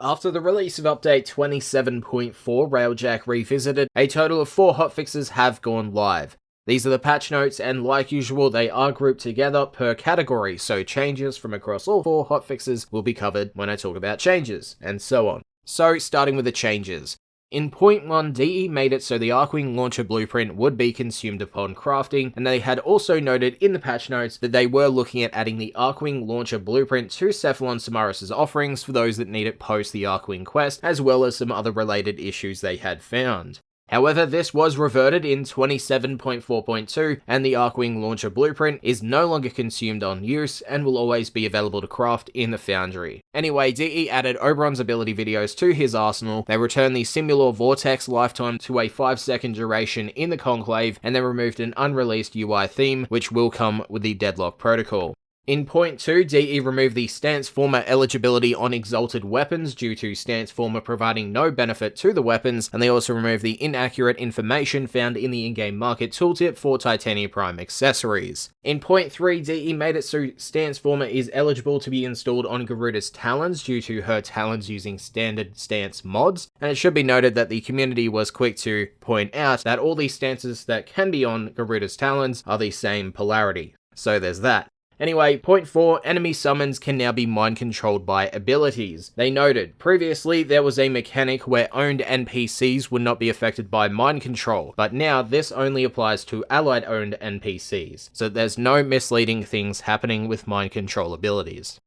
After the release of update 27.4 Railjack Revisited, a total of 4 hotfixes have gone live. These are the patch notes, and like usual, they are grouped together per category, so changes from across all 4 hotfixes will be covered when I talk about changes, and so on. So, starting with the changes. In point 1, DE made it so the Archwing launcher blueprint would be consumed upon crafting, and they had also noted in the patch notes that they were looking at adding the Archwing launcher blueprint to Cephalon Samaris' offerings for those that need it post the Archwing quest, as well as some other related issues they had found. However, this was reverted in 27.4.2, and the Archwing launcher blueprint is no longer consumed on use and will always be available to craft in the Foundry. Anyway, DE added Oberon's ability videos to his arsenal, they returned the Simulor Vortex lifetime to a 5-second duration in the Conclave, and they removed an unreleased UI theme, which will come with the Deadlock Protocol. In point 2, DE removed the Stance Forma eligibility on exalted weapons due to Stance Forma providing no benefit to the weapons, and they also removed the inaccurate information found in the in-game market tooltip for Titania Prime accessories. In point 3, DE made it so Stance Forma is eligible to be installed on Garuda's Talons due to her Talons using standard stance mods, and it should be noted that the community was quick to point out that all these stances that can be on Garuda's Talons are the same polarity. So there's that. Anyway, point 4, enemy summons can now be mind-controlled by abilities. They noted, previously there was a mechanic where owned NPCs would not be affected by mind control, but now this only applies to allied-owned NPCs, so there's no misleading things happening with mind control abilities.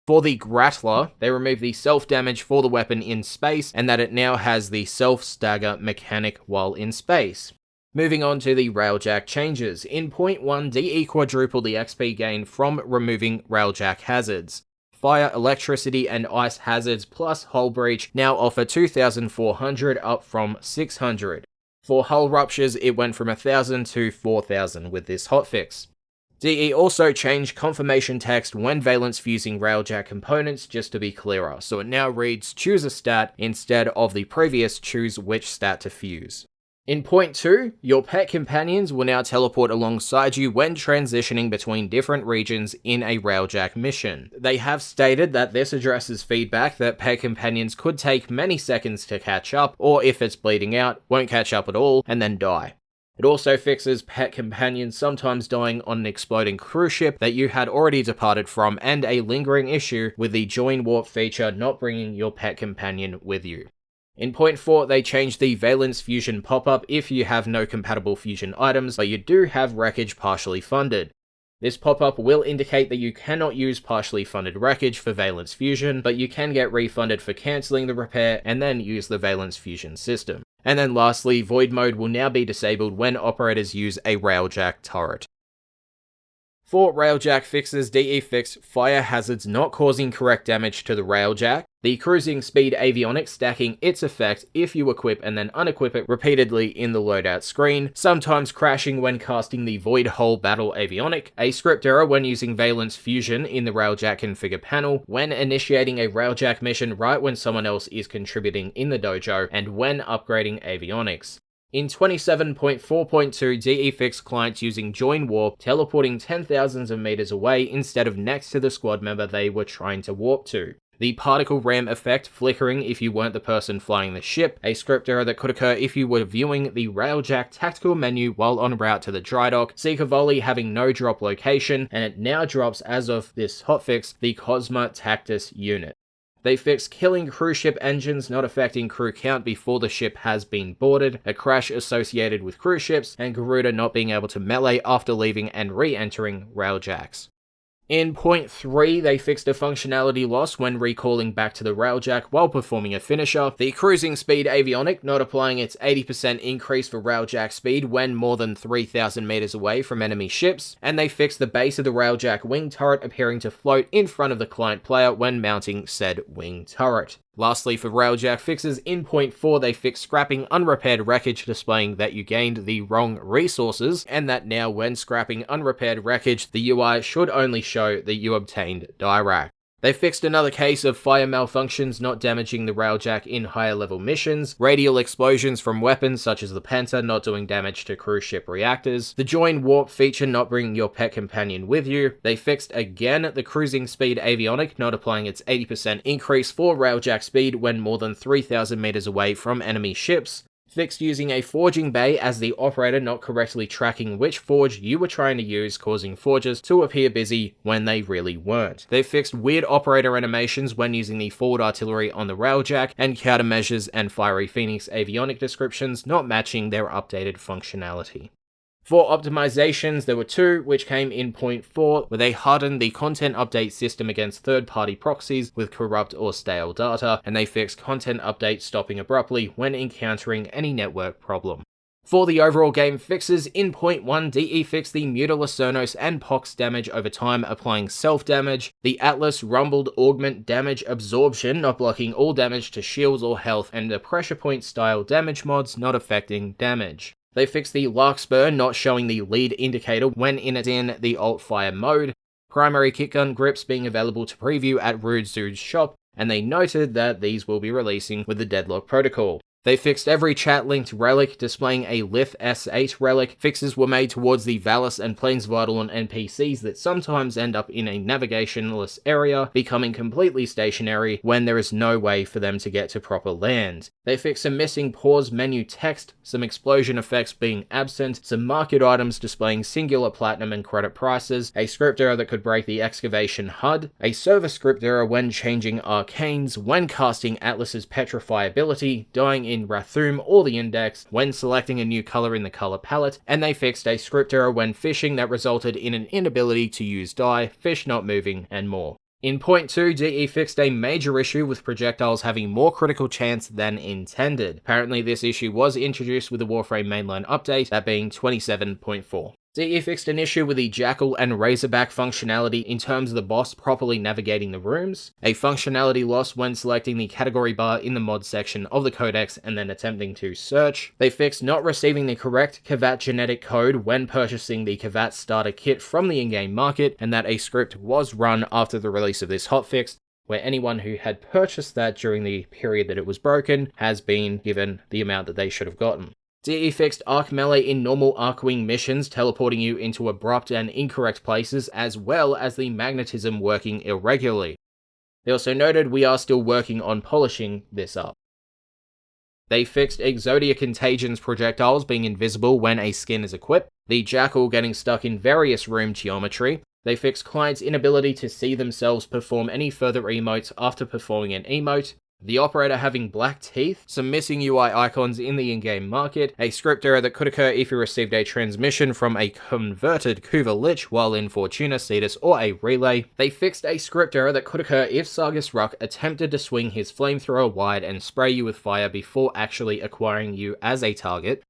For the Grattler, they removed the self-damage for the weapon in space, and that it now has the self-stagger mechanic while in space. Moving on to the Railjack changes. In point 1, DE quadrupled the XP gain from removing Railjack hazards. Fire, electricity, and ice hazards plus hull breach now offer 2,400 up from 600. For hull ruptures, it went from 1,000 to 4,000 with this hotfix. DE also changed confirmation text when valence fusing Railjack components just to be clearer, so it now reads choose a stat instead of the previous choose which stat to fuse. In point 2, your pet companions will now teleport alongside you when transitioning between different regions in a Railjack mission. They have stated that this addresses feedback that pet companions could take many seconds to catch up, or if it's bleeding out, won't catch up at all and then die. It also fixes pet companions sometimes dying on an exploding cruise ship that you had already departed from, and a lingering issue with the join warp feature not bringing your pet companion with you. In point 4, they changed the Valence Fusion pop-up if you have no compatible fusion items, but you do have wreckage partially funded. This pop-up will indicate that you cannot use partially funded wreckage for Valence Fusion, but you can get refunded for cancelling the repair and then use the Valence Fusion system. And then lastly, Void Mode will now be disabled when operators use a Railjack turret. For Railjack fixes, DE fixed fire hazards not causing correct damage to the Railjack, the cruising speed avionics stacking its effect if you equip and then unequip it repeatedly in the loadout screen, sometimes crashing when casting the Void Hole Battle avionic, a script error when using Valence Fusion in the Railjack configure panel, when initiating a Railjack mission right when someone else is contributing in the dojo, and when upgrading avionics. In 27.4.2, DE fixed clients using Join Warp, teleporting 10,000s of meters away instead of next to the squad member they were trying to warp to. The particle ram effect flickering if you weren't the person flying the ship, a script error that could occur if you were viewing the Railjack tactical menu while en route to the dry dock, Seeker Volley having no drop location, and it now drops as of this hotfix, the Cosma Tactus unit. They fixed killing cruise ship engines not affecting crew count before the ship has been boarded, a crash associated with cruise ships, and Garuda not being able to melee after leaving and re-entering Railjacks. In point 3, they fixed a functionality loss when recalling back to the Railjack while performing a finisher, the cruising speed avionic not applying its 80% increase for Railjack speed when more than 3,000 meters away from enemy ships, and they fixed the base of the Railjack wing turret appearing to float in front of the client player when mounting said wing turret. Lastly, for Railjack fixes, in point 4 they fixed scrapping unrepaired wreckage displaying that you gained the wrong resources, and that now when scrapping unrepaired wreckage, the UI should only show that you obtained die rack. They fixed another case of fire malfunctions not damaging the Railjack in higher level missions, radial explosions from weapons such as the Panther not doing damage to cruise ship reactors, the join warp feature not bringing your pet companion with you. They fixed again the cruising speed avionic not applying its 80% increase for Railjack speed when more than 3,000 meters away from enemy ships. Fixed using a forging bay as the operator not correctly tracking which forge you were trying to use, causing forgers to appear busy when they really weren't. They fixed weird operator animations when using the forward artillery on the Railjack, and countermeasures and Fiery Phoenix avionic descriptions not matching their updated functionality. For optimizations, there were two, which came in 0.4, where they hardened the content update system against third-party proxies with corrupt or stale data, and they fixed content update stopping abruptly when encountering any network problem. For the overall game fixes, in 0.1, DE fixed the Mutilus Sonos and Pox damage over time applying self-damage, the Atlas Rumbled Augment damage absorption not blocking all damage to shields or health, and the Pressure Point style damage mods not affecting damage. They fixed the Larkspur not showing the lead indicator when it's in the alt-fire mode, primary kitgun grips being available to preview at Rude Zood's shop, and they noted that these will be releasing with the Deadlock Protocol. They fixed every chat-linked relic, displaying a Lith S8 relic. Fixes were made towards the Valis and Plains Vardalon NPCs that sometimes end up in a navigationless area, becoming completely stationary when there is no way for them to get to proper land. They fixed some missing pause menu text, some explosion effects being absent, some market items displaying singular platinum and credit prices, a script error that could break the excavation HUD, a server script error when changing arcanes, when casting Atlas's Petrify ability, dying in Rathum or the Index, when selecting a new color in the color palette, and they fixed a script error when fishing that resulted in an inability to use dye, fish not moving, and more. In 0.2, DE fixed a major issue with projectiles having more critical chance than intended. Apparently this issue was introduced with the Warframe mainline update, that being 27.4. DE fixed an issue with the Jackal and Razorback functionality in terms of the boss properly navigating the rooms, a functionality loss when selecting the category bar in the mod section of the codex and then attempting to search. They fixed not receiving the correct Kavat genetic code when purchasing the Kavat starter kit from the in-game market, and that a script was run after the release of this hotfix, where anyone who had purchased that during the period that it was broken has been given the amount that they should have gotten. DE fixed Arc Melee in normal Arcwing missions, teleporting you into abrupt and incorrect places, as well as the magnetism working irregularly. They also noted we are still working on polishing this up. They fixed Exodia Contagion's projectiles being invisible when a skin is equipped, the Jackal getting stuck in various room geometry. They fixed clients' inability to see themselves perform any further emotes after performing an emote, the operator having black teeth, some missing UI icons in the in-game market, a script error that could occur if you received a transmission from a converted Kuva Lich while in Fortuna, Cetus, or a relay. They fixed a script error that could occur if Sargus Ruck attempted to swing his flamethrower wide and spray you with fire before actually acquiring you as a target.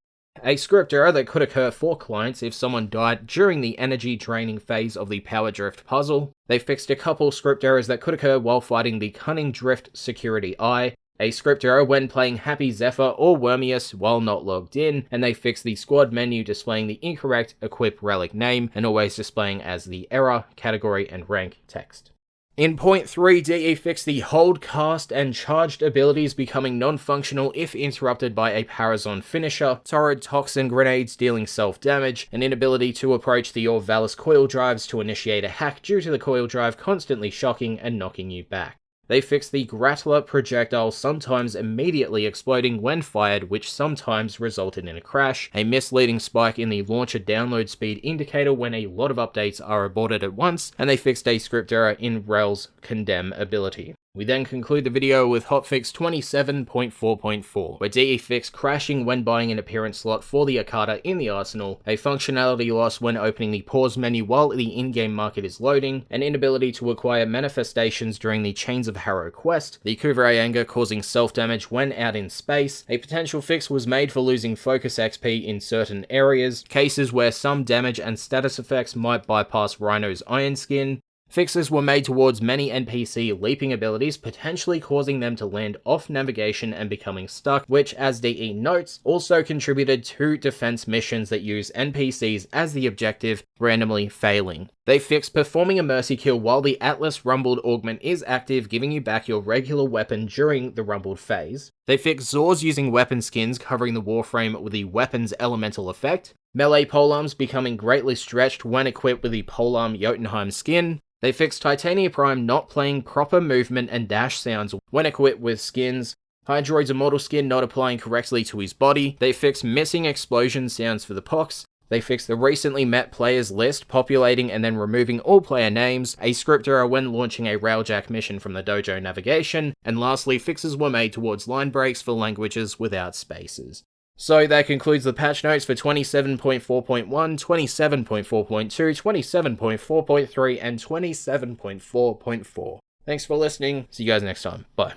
A script error that could occur for clients if someone died during the energy draining phase of the Power Drift puzzle. They fixed a couple script errors that could occur while fighting the Cunning Drift Security Eye, a script error when playing Happy Zephyr or Wormius while not logged in, and they fixed the squad menu displaying the incorrect equip relic name and always displaying as the error, category, and rank text. In 0.3, DE fixed the hold, cast, and charged abilities becoming non-functional if interrupted by a Parazon finisher, Torrid Toxin grenades dealing self-damage, an inability to approach the Orvalis coil drives to initiate a hack due to the coil drive constantly shocking and knocking you back. They fixed the Grattler projectile sometimes immediately exploding when fired, which sometimes resulted in a crash, a misleading spike in the launcher download speed indicator when a lot of updates are aborted at once, and they fixed a script error in Rail's Condemn ability. We then conclude the video with hotfix 27.4.4, where DE fixed crashing when buying an appearance slot for the Arcada in the arsenal, a functionality loss when opening the pause menu while the in-game market is loading, an inability to acquire manifestations during the Chains of Harrow quest, the Kuvray Anger causing self-damage when out in space, a potential fix was made for losing focus XP in certain areas, cases where some damage and status effects might bypass Rhino's Iron Skin, Fixes were made towards many NPC leaping abilities, potentially causing them to land off navigation and becoming stuck, which, as DE notes, also contributed to defense missions that use NPCs as the objective, randomly failing. They fixed performing a mercy kill while the Atlas Rumbled augment is active, giving you back your regular weapon during the Rumbled phase. They fixed Zors using weapon skins covering the Warframe with the weapon's elemental effect. Melee polearms becoming greatly stretched when equipped with the polearm Jotunheim skin. They fixed Titania Prime not playing proper movement and dash sounds when equipped with skins. Hydroid's immortal skin not applying correctly to his body. They fixed missing explosion sounds for the Pox. They fixed the recently met players list, populating and then removing all player names, a script error when launching a Railjack mission from the dojo navigation, and lastly, fixes were made towards line breaks for languages without spaces. So that concludes the patch notes for 27.4.1, 27.4.2, 27.4.3, and 27.4.4. Thanks for listening. See you guys next time. Bye.